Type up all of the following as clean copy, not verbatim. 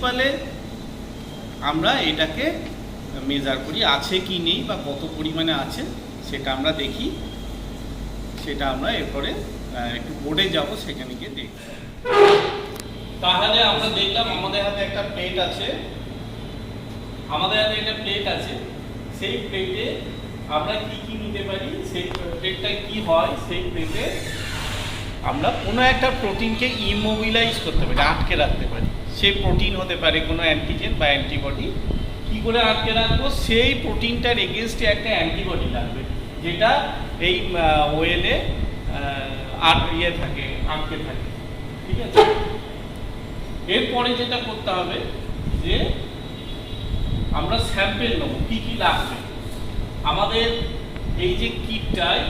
প্রিন্সিপালে আমরা এটাকে মেজার করি, আছে কি নেই বা কত পরিমাণে আছে সেটা আমরা দেখি। সেটা আমরা এরপরে একটু বোর্ডে যাব, সেখানে গিয়ে দেখব। তাহলে আমরা দেখলাম আমাদের হাতে একটা প্লেট আছে, সেই প্লেটে আমরা কি কি নিতে পারি, সেই প্লেটটা কি হয়, সেই প্লেটে আমরা কোনো একটা প্রোটিনকে ইমোবিলাইজ করতে পারি, আটকে রাখতে পারি। সেই প্রোটিন হতে পারে কোনো অ্যান্টিজেন বা অ্যান্টিবডি। কি করে আটকে রাখবো? সেই প্রোটিনটার এগেনস্টে একটা অ্যান্টিবডি লাগবে, যেটা এই ওয়েলে আটকে থাকে। ঠিক আছে, এরপরে যেটা করতে হবে যে আমরা স্যাম্পেল নেব। কি কি লাগবে আমাদের? এই যে কিটটায়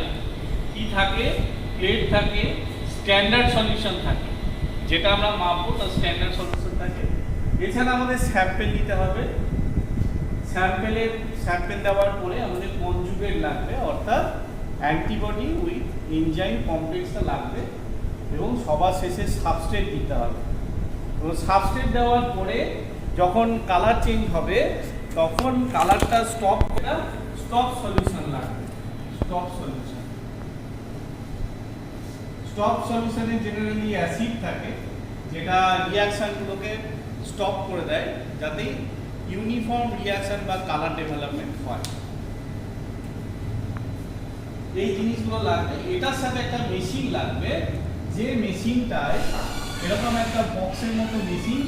কি থাকে? প্লেট থাকে, স্ট্যান্ডার্ড সলিউশন থাকে, যেটা আমরা মাপবো তার স্ট্যান্ডার্ড সলিউশন থাকে। এছাড়া আমাদের স্যাম্পেল নিতে হবে। স্যাম্পেল দেওয়ার পরে আমাদের কনজুগেট লাগবে, অর্থাৎ অ্যান্টিবডি উইথ এনজাইম কমপ্লেক্সটা লাগবে, এবং সবার শেষে সাবস্ট্রেট দিতে হবে। এবং সাবস্ট্রেট দেওয়ার পরে যখন কালার চেঞ্জ হবে তখন কালারটা স্টপ সলিউশন লাগবে। স্টপ সলিউশনে জেনারেলি অ্যাসিড থাকে, যেটা রিঅ্যাকশনগুলোকে স্টপ করে দেয়, যাতে ইউনিফর্ম রিঅ্যাকশন বা কালার ডেভেলপমেন্ট হয়। এই জিনিসগুলো লাগবে। এটার সাথে একটা মেশিন লাগবে, যে মেশিনটায় এরকম একটা বক্সের মতো মেশিন,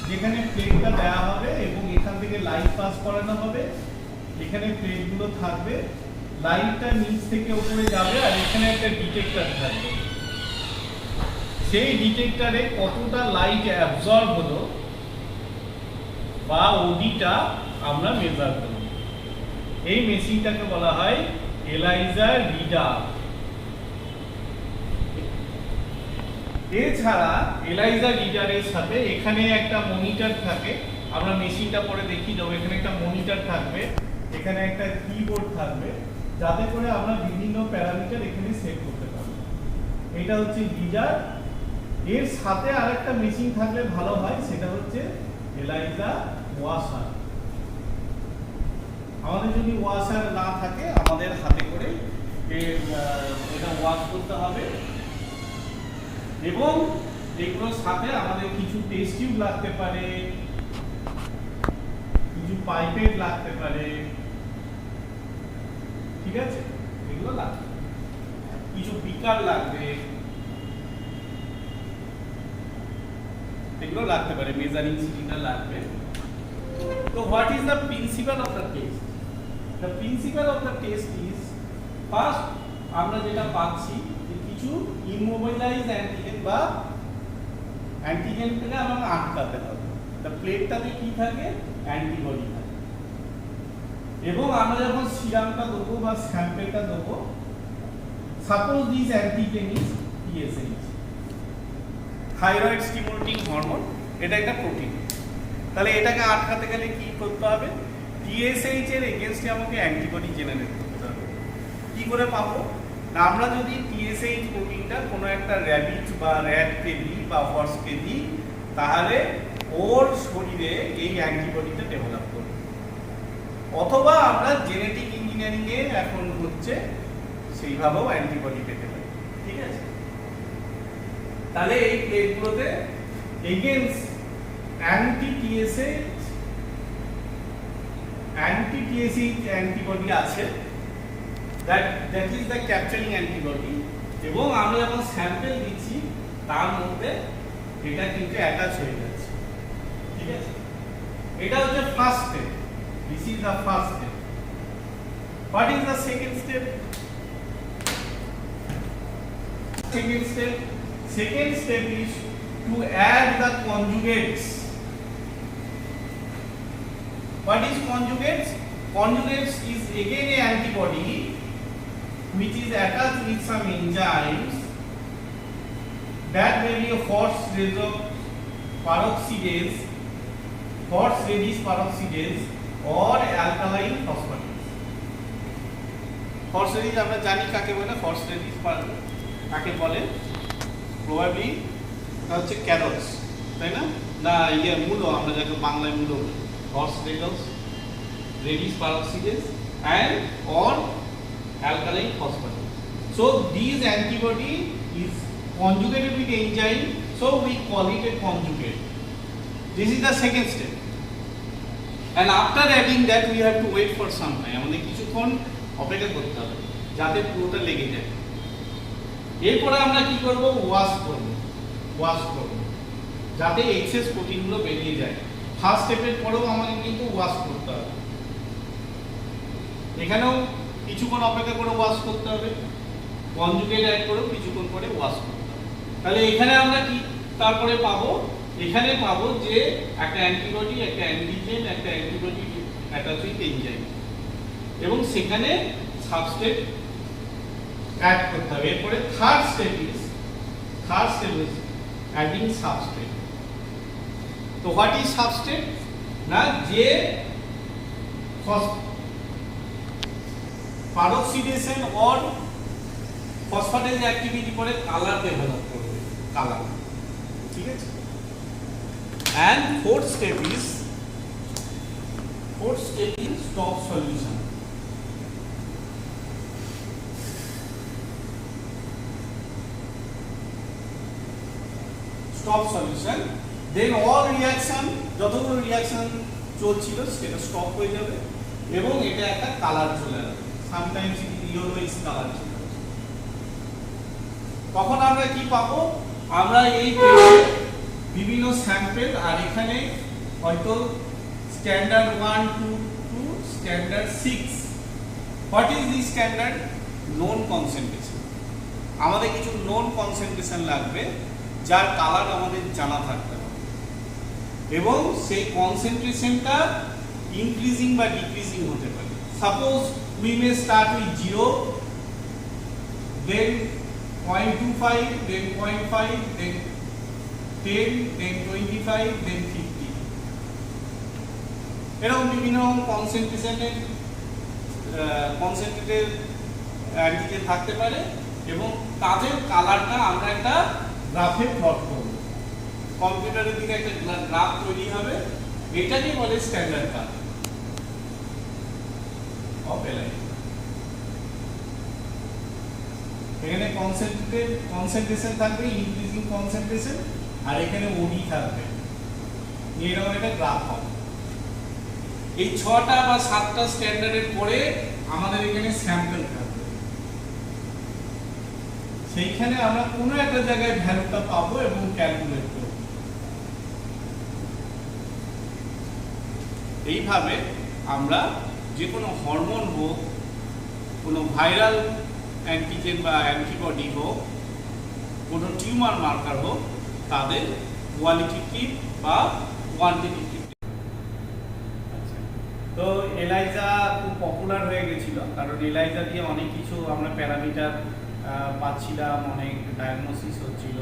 যেখানে প্লেটটা দেওয়া হবে এবং এখান থেকে লাইট পাস করানো হবে। এখানে প্লেটগুলো থাকবে, লাইটটা নিচ থেকে উপরে যাবে, আর এখানে একটা ডিটেক্টর থাকবে। সেই ডিটেক্টরে কতটা লাইট অ্যাবজর্ব হলো বা ওডিটা আমরা মেজার করব। এই মেশিনটাকে বলা হয় এলাইজার রিডার। এছাড়া এলাইজার রিডারের সাথে এখানে একটা মনিটর থাকে, আমরা মেশিনটা পরে দেখিয়ে দেবো। এখানে একটা মনিটর থাকবে, এখানে একটা কিবোর্ড থাকবে, যাতে করে আমরা বিভিন্ন প্যারামিটার এখানে সেট করতে পারবো। এটা হচ্ছে রিডার। এর সাথে আরেকটা মেশিন থাকলে ভালো হয়, সেটা হচ্ছে এলাইজার ওয়াশার। আমাদের যদি ওয়াশার না থাকে, আমাদের হাতে করে এটা ওয়াশ করতে হবে। এবং এগুলোর সাথে আমাদের কিছু টেস্ট টিউব লাগতে পারে, কিছু পাইপেট লাগতে পারে। ঠিক আছে, এগুলো লাগবে। কিছু বিকার লাগবে, এগুলো লাগতে পারে, মেজারিং সিলিন্ডার লাগবে। তো what is the principal of the test? The principal of the test is, first আমরা যেটা পাচ্ছি যে কিছু ইমোবিলাইজ অ্যান্টিজেন বা অ্যান্টিজেনকে আমরা আটকাতে হবে। দ্য প্লেটটাতে কি থাকে? অ্যান্টিবডি থাকে। এবং আমরা যখন সিরামটা দেবো বা স্যাম্পেলটা দেবো, suppose this antigen is TSH, thyroid stimulating hormone. এটা একটা প্রোটিন। তাহলে এটাকে আটকাতে গেলে কি করতে হবে? TSH এর এগেইনস্টে আমাকে অ্যান্টিবডি জেনারেট করতে হবে। কি করে পাবো? না, আমরা যদি TSH প্রোটিনটা কোনো একটা র্যাবিট বা র্যাটকে দিই বা হর্সকে দিই, তাহলে ওর শরীরে এই অ্যান্টিবডিটা ডেভেলপ করবে। অথবা আমরা জেনেটিক ইঞ্জিনিয়ারিং এ এখন হচ্ছে, সেইভাবেও অ্যান্টিবডি পেতে পারি। ঠিক আছে, তাহলে এই প্লেটগুলোতে এগেইনস্ট অ্যান্টি-TSH অ্যান্টিবডি আছে, that is the capturing antibody। এবং আমরা যখন স্যাম্পল দিচ্ছি তার মধ্যে এটা কিন্তু অ্যাটাচ হয়ে যাচ্ছে। ঠিক আছে, এটা হচ্ছে first step. This is the first step. What is the second step? Second step is to add the conjugates. What is conjugates? Conjugates is again a antibody which is attached with some enzymes, that may be a Force-Redis peroxidase or alkaline phosphatase. Force-Redis আমরা জানি কাকে বলে। Force-Redis কাকে বলে? Probably এটা হচ্ছে ক্যারোস। তাই না? না ইয়ে মূলো, আমরা যাকে বাংলায় মূলো বলি, হর্স রেগলস, radish peroxidase and or alkaline phosphatase. So these antibody is conjugated with enzyme, so we call it a conjugate. This is the second step. And after adding that we have to wait for some time. আমাদের কিছুক্ষণ অপেক্ষা করতে হবে যাতে পুরোটা লেগে যায়। এরপরে আমরা কি করব? ওয়াশ করব যাতে এক্সেস প্রোটিনগুলো বেরিয়ে যায়। ফার্স্ট স্টেপের পরেও আমাদের কিন্তু ওয়াশ করতে হবে, এখানেও কিছুক্ষণ অপেক্ষা করে ওয়াশ করতে হবে, কনজুগেট অ্যাড করেও কিছুক্ষণ পরে ওয়াশ করতে হবে। তাহলে এখানে আমরা কি তারপরে পাবো? এখানে পাবো যে একটা অ্যান্টিবডি, একটা অ্যান্টিজেন, একটা অ্যান্টিবডি অ্যাটাচ উইথ এনজাইম, এবং সেখানে সাবস্ট্রেট অ্যাড করতে হবে। এরপরে third step is adding substrate. তো হোয়াট ইজ সাবস্ট্রেট? না যে পারক্সিডেশন অর ফসফেটেজ অ্যাক্টিভিটি করে কালার ডেভেলপ করবে, কালার, ঠিক আছে? And fourth step is stop solution. Stop solution, then all reaction, যতগুলো রিঅ্যাকশন চলছিল সেটা স্টপ হয়ে যাবে এবং এটা একটা কালার চলে আসবে, সামটাইমস ইয়েলোইশ কালার চলে আসবে। তখন আমরা কি পাবো? আমরা এই বিভিন্ন স্যাম্পল, আর এখানে হয়তো standard 1 2 to standard 6। What is the standard? Known concentration. আমাদের কিছু নোন কনসেন্ট্রেশন লাগবে যার কালার আমাদের জানা থাকতে হবে, এবং সেই কনসেন্ট্রেশনটা ইনক্রিজিং বা ডিক্রিজিং হতে পারে। Suppose we may start with 0, then 0.25, then 0.5, then 10, then 25, then 50। এরকম বিভিন্ন কনসেন্ট্রেটেড অ্যান্টিজেন থাকতে পারে, এবং তাদের কালারটা আমরা একটা গ্রাফে প্লট করব। কম্পিউটারের দিকে একটা গ্রাফ তৈরি হবে, এটাকে বলে স্ট্যান্ডার্ড কালার অফ এলাইন। এখানে কনসেন্ট্রেশন থাকবে, ইনক্রিজিং কনসেন্ট্রেশন, আর এখানে ওডি থাকবে, এরকম একটা গ্রাফ হবে। এই 6টা বা 7টা স্ট্যান্ডার্ডের পরে আমাদের এখানে স্যাম্পল থাকবে, সেইখানে আমরা কোনো একটা জায়গায় ভ্যালুটা পাবো এবং ক্যালকুলেট করব। এইভাবে আমরা যে কোনো হরমোন হোক, কোনো ভাইরাল অ্যান্টিজেন বা অ্যান্টিবডি হোক, কোনো টিউমার মার্কার হোক, তাদের কোয়ালিটেটিভ বা কোয়ান্টিটেটিভ। আচ্ছা, তো এলাইজা খুব পপুলার হয়ে গেছিল, কারণ এলাইজা দিয়ে অনেক কিছু আমরা প্যারামিটার পাচ্ছিলাম, অনেক ডায়াগনোসিস হচ্ছিল,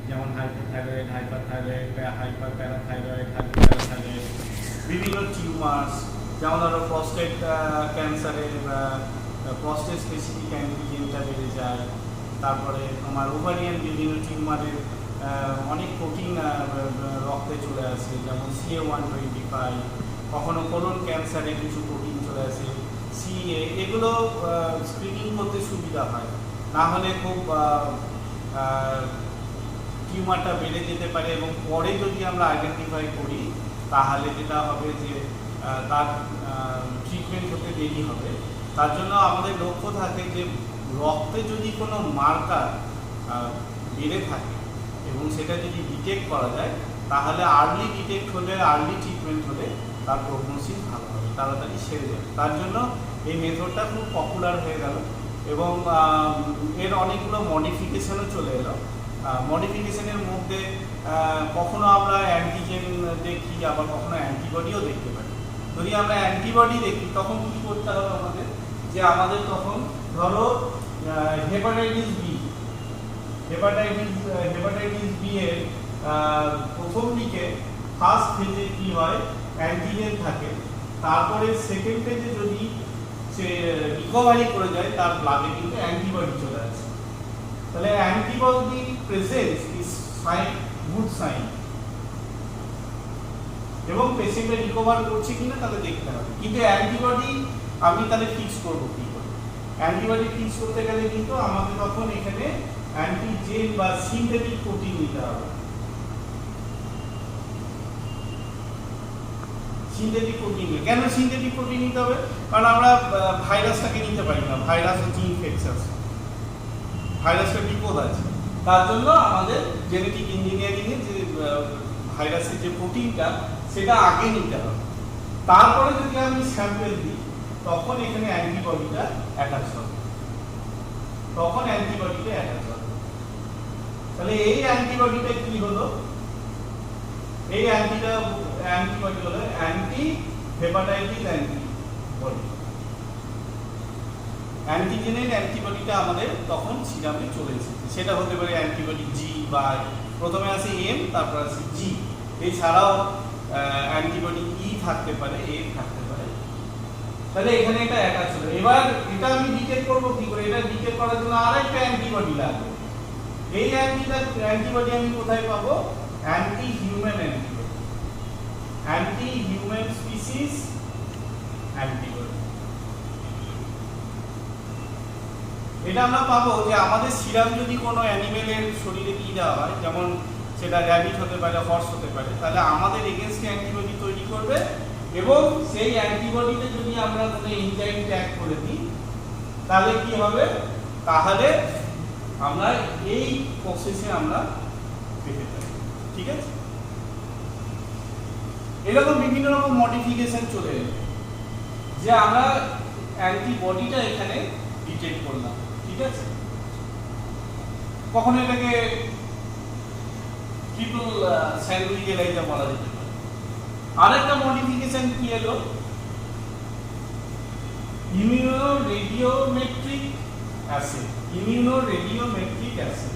যেমন হাইপোথাইরয়েড, হাইপারথাইরয়েড, হাইপার প্যারাথাইরয়েড, হাইপোপ্যারাথাইরয়েড, বিভিন্ন টিউমার্স, যেমন ধরো প্রস্টেট ক্যান্সারের প্রস্টেট স্পেসিফিক অ্যান্টিজেনটা বেড়ে যায়। তারপরে তোমার ওভারিয়ান বিভিন্ন টিউমারের অনেক প্রোটিন রক্তে চলে আসে, যেমন CA-125, কখনো কোলন ক্যান্সারে কিছু প্রোটিন চলে আসে, CA, এগুলো স্ক্রিনিং করতে সুবিধা হয়, না হলে খুব টিউমারটা বেড়ে যেতে পারে, এবং পরে যদি আমরা আইডেন্টিফাই করি তাহলে যেটা হবে যে তার ট্রিটমেন্ট হতে দেরি হবে। তার জন্য আমাদের লক্ষ্য থাকে যে রক্তে যদি কোনো মার্কার বেড়ে থাকে এবং সেটা যদি ডিটেক্ট করা যায়, তাহলে আর্লি ডিটেক্ট হলে, আর্লি ট্রিটমেন্ট হলে তার প্রগনোসিস ভালো হবে, তাড়াতাড়ি সেরে যাবে। তার জন্য এই মেথডটা খুব পপুলার হয়ে গেল, এবং এর অনেকগুলো মডিফিকেশনও চলে এলো। মডিফিকেশনের মধ্যে কখনো আমরা অ্যান্টিজেন দেখি, আবার কখনো অ্যান্টিবডিও দেখতে পারি। যদি আমরা অ্যান্টিবডি দেখি তখন কী করতে হবে আমাদের? যে আমাদের তখন ধরো হেপাটাইটিস বি এর প্রথম দিকে ফার্স্ট ফেজে কি হয়, অ্যান্টিজেন থাকে, তারপরে সেকেন্ড ফেজে যদি সে রিকভারি করে যায় তার ব্লাডে কিন্তু অ্যান্টিবডি চলে আসে। তাহলে antibody presence is sign, good sign. এবং পেশেন্টে রিকভার করছে কিনা তাহলে দেখতে হবে। কিন্তু অ্যান্টিবডি আমি তাহলে ফিক্স করবো কি করে? অ্যান্টিবডি ফিক্স করতে গেলে কিন্তু আমাকে তখন এখানে অ্যান্টিজেন বা সিনথেটিক প্রোটিন নিতে হবে। সিনথেটিক প্রোটিন, কেন সিনথেটিক প্রোটিন নিতে হবে? কারণ আমরা ভাইরাসটাকে নিতে পারি না, ভাইরাস হচ্ছে ইনফেকশাস, ভাইরাসটা বিপদ আছে। তার জন্য আমাদের জেনেটিক ইঞ্জিনিয়ারিং এ যে ভাইরাসের যে প্রোটিনটা সেটা আগে নিতে হবে, তারপরে যদি আমি স্যাম্পেল দিই তখন এখানে অ্যান্টিবডিটা অ্যাটাচ হবে, তখন অ্যান্টিবডিটা অ্যাটাচ হবে। তাহলে এই অ্যান্টিবডিটা কি হলো? এই অ্যান্টিবডি হলো অ্যান্টি হেপাটাইটিস অ্যান্টিবডি। অ্যান্টিজেনের অ্যান্টিবডিটা আমাদের তখন সিরামে চলে এসেছে। সেটা হতে পারে অ্যান্টিবডি জি বা প্রথমে আসে এম তারপর আসে জি, এছাড়াও অ্যান্টিবডি ই থাকতে পারে, এ থাকতে পারে। তাহলে এখানে এটা অ্যাটাচ হলো। এবার এটা আমি ডিটেক্ট করব কি করে? এটা ডিটেক্ট করার জন্য আরেকটা অ্যান্টিবডি লাগবে। এই অ্যান্টিবডি আমি কোথায় পাবো? Anti human antibody, anti human species antibody. এটা আমরা পাবো যে আমাদের সিরাম যদি কোনো অ্যানিমেলের শরীরে দিয়ে দেওয়া হয়, যেমন সেটা র্যাবিট হতে পারে, হর্স হতে পারে, তাহলে আমাদের এগেইনস্ট অ্যান্টিবডি তৈরি করবে এবং সেই অ্যান্টিবডিতে যদি আমরা কোনো এনজাইম ট্যাগ করে দিই তাহলে কি হবে? তাহলে আমরা এই প্রসেসে আমরা পেতে পারি। ঠিক আছে, এরকম বিভিন্ন রকম মডিফিকেশন চলে এলো যে আমরা অ্যান্টিবডিটা এখানে ডিটেক্ট করলাম। ঠিক আছে, কখনো এটাকে ট্রিপল স্যান্ডউইচ এলাইজা বলা যেতে পারে। আরেকটা মডিফিকেশন কি এলো? ইমিউনোরেডিওমেট্রিক অ্যাসিড, ইমিউনোরেডিওমেট্রিক অ্যাসিড।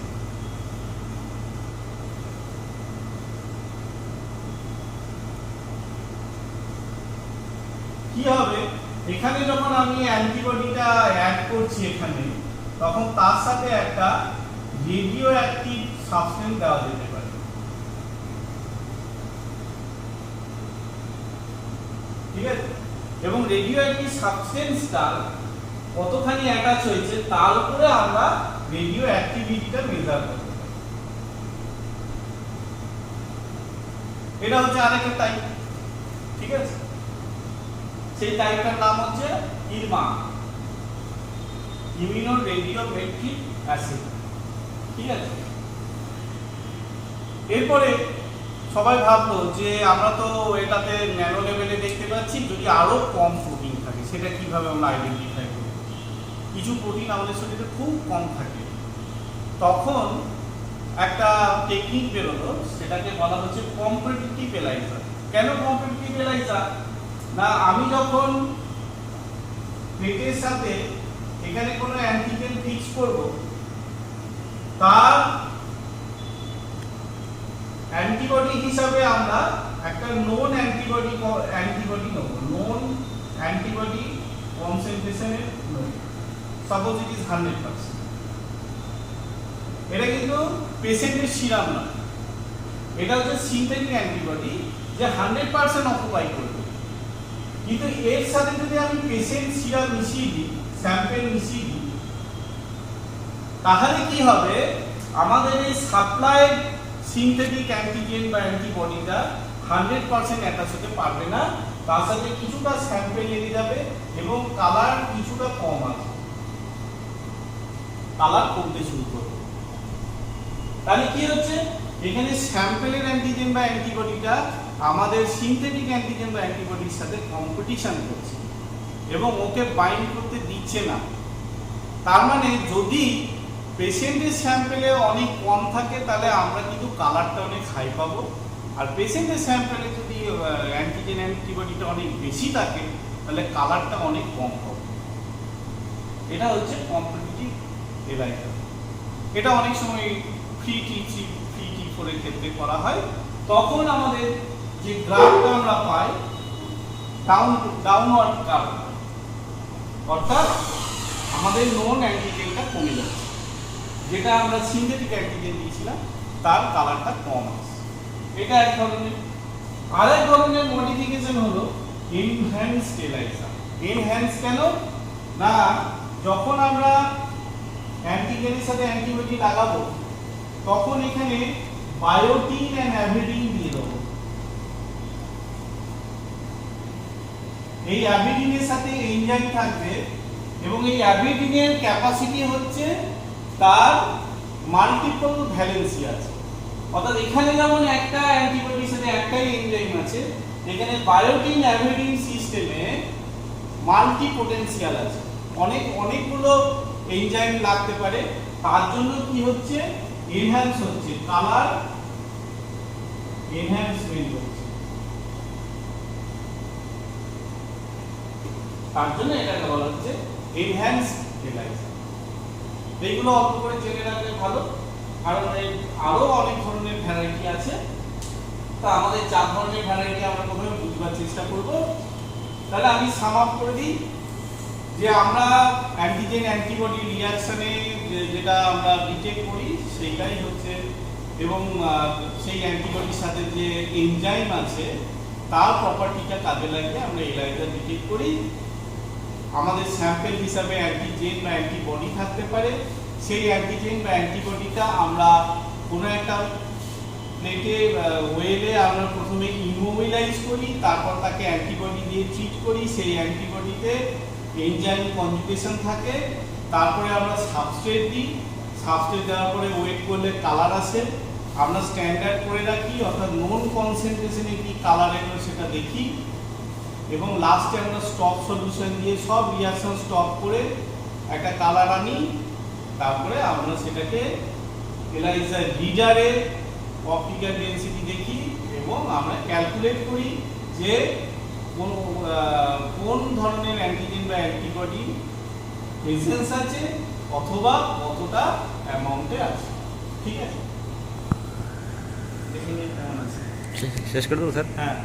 কি হবে? এখানে যখন আমি অ্যান্টিবডিটা অ্যাড করছি এখানে, তখন তার সাথে একটা রেডিও অ্যাক্টিভ সাবস্টেন্স দেওয়া যেতে পারে। ঠিক আছে, এবং রেডিও অ্যাক্টিভ সাবস্টেন্সটা কতখানি অ্যাটাচ হয়েছে তার উপরে আমরা রেডিও অ্যাক্টিভিটিটা মেজার করতে পারি। এটা হচ্ছে আরেকটা টাইপ। ঠিক আছে, সেই টাইপটার নাম হচ্ছে ইরমা, ইমিউনোরেডিওমেট্রিক অ্যাসিড। ঠিক আছে, এরপরে সবাই ভাবলো যে আমরা তো এটাতে ন্যানো লেভেলে দেখতে পাচ্ছি, যদি আরো কম প্রোটিন থাকে সেটা কিভাবে আমরা আইডেন্টিফাই করব? কিছু প্রোটিন আমাদের শরীরে খুব কম থাকে, তখন একটা টেকনিক বেরোলো, সেটাকে বলা হচ্ছে কম্পিটিটিভ এলাইজার। কেন কম্পিটিটিভ এলাইজার? না, আমি যখন প্লেটের সাথে এখানে কোনো অ্যান্টিজেন ফিক্স করব, তার অ্যান্টিবডি হিসাবে আমরা একটা নোন অ্যান্টিবডি নেব, নোন অ্যান্টিবডি কনসেন্ট্রেশনের নেব। Suppose it is 100%। এটা কিন্তু পেশেন্টের সিরাম না, এটা হচ্ছে সিনথেটিক অ্যান্টিবডি যে 100% অকুপাই করবে। কিন্তু এর সাথে যদি আমি পেশেন্ট সিরাম মিশিয়ে দিই, স্যাম্পেল মিশিয়ে দিই, তাহলে কি হবে? আমাদের এই সাপ্লাই সিনথেটিক অ্যান্টিজেন বা অ্যান্টিবডিটা 100% অ্যাটাচ হতে পারবে না, তার সাথে কিছুটা স্যাম্পেল লেগে যাবে এবং কালার কিছুটা কম আসবে, কালার কমতে শুরু করবে। তাহলে কি হচ্ছে? এখানে স্যাম্পেলের অ্যান্টিজেন বা অ্যান্টিবডিটা আমাদের সিনথেটিক অ্যান্টিজেন বা অ্যান্টিবডির সাথে কম্পিটিশন করছে এবং ওকে বাইন্ড করতে দিচ্ছে না। তার মানে যদি পেশেন্টের স্যাম্পেলে অনেক কম থাকে তাহলে আমরা কিন্তু কালারটা অনেক হাই পাবো, আর পেশেন্টের স্যাম্পেলে যদি অ্যান্টিজেন অ্যান্টিবডিটা অনেক বেশি থাকে তাহলে কালারটা অনেক কম পাবো। এটা হচ্ছে কম্পিটিটিভ এলাইজার। এটা অনেক সময় ফ্রি T4 এর ক্ষেত্রে করা হয়। তখন আমাদের যে গ্রাফটা আমরা পাই ডাউনওয়ার্ড কার্ভ, অর্থাৎ আমাদের নোন অ্যান্টিজেনটা কমে যাচ্ছে, যেটা আমরা সিনথেটিক অ্যান্টিজেন দিয়েছিলাম তার কালারটা কম আসছে। এটা এক ধরনের। আরেক ধরনের মডিফিকেশন হলো এনহ্যান্সড এলাইজা। এনহ্যান্স কেন না, যখন আমরা অ্যান্টিজেনের সাথে অ্যান্টিবডি লাগাবো তখন এখানে বায়োটিন এন্ড অ্যাভিডিন দিয়ে দেবো। এই অ্যাভিডিনের সাথে এনজাইম থাকবে এবং এই অ্যাভিডিনের ক্যাপাসিটি হচ্ছে তার মাল্টিপল ভ্যালেন্সি আছে। অর্থাৎ এখানে যেমন একটা অ্যান্টিবডির সাথে একটাই এনজাইম আছে, এখানে বায়োটিন অ্যাভিডিন সিস্টেমে মাল্টি পোটেনশিয়াল আছে, অনেকগুলো এনজাইম লাগতে পারে। তার জন্য কি হচ্ছে, এনহ্যান্স হচ্ছে, কালার এনহ্যান্সমেন্ট হচ্ছে, তার জন্য এটাকে বলা হচ্ছে এনহ্যান্সড এলাইজা। এইগুলো অল্প করে জেনে রাখলে ভালো, কারণ আরো অনেক ধরনের ভ্যারাইটি আছে। তা আমাদের 4 ধরনের ভ্যারাইটি আমরা প্রথমে বুঝবার চেষ্টা করব। তাহলে আমি সাম আপ করে দিই যে আমরা অ্যান্টিজেন অ্যান্টিবডি রিঅ্যাকশনে যেটা আমরা ডিটেক্ট করি সেইটাই হচ্ছে, এবং সেই অ্যান্টিবডির সাথে যে এনজাইম আছে তার প্রপার্টিটা কাজে লাগিয়ে আমরা এলাইজা ডিটেক্ট করি। আমাদের স্যাম্পল হিসাবে অ্যান্টিজেন বা অ্যান্টিবডি থাকতে পারে, সেই অ্যান্টিজেন বা অ্যান্টিবডিটা আমরা কোনো একটা প্লেটে ওয়েলে আমরা প্রথমে ইমোবিলাইজ করি, তারপর তাকে অ্যান্টিবডি দিয়ে ট্রিট করি, সেই অ্যান্টিবডিতে এনজাইম কনজুগেশন থাকে, তারপরে আমরা সাবস্ট্রেট দিই, সাবস্ট্রেট দেওয়ার পরে ওয়েট করলে কালার আসে, আমরা স্ট্যান্ডার্ড করে রাখি, অর্থাৎ নোন কনসেন্ট্রেশনে কি কালার এলো সেটা দেখি, এবং লাস্টে আমরা স্টপ সলিউশন দিয়ে সব রিঅ্যাকশন স্টপ করে একটা কালার আনি, তারপরে আমরা সেটাকে এলাইজা রিডারে অপটিক্যাল ডেনসিটি দেখি এবং আমরা ক্যালকুলেট করি যে কোন ধরনের অ্যান্টিজেন বা অ্যান্টিবডি প্রেজেন্স আছে অথবা কতটা অ্যামাউন্টে আছে। ঠিক আছে, দেখে নিন কেমন আছে। শেষ করে দেবো স্যার। হ্যাঁ।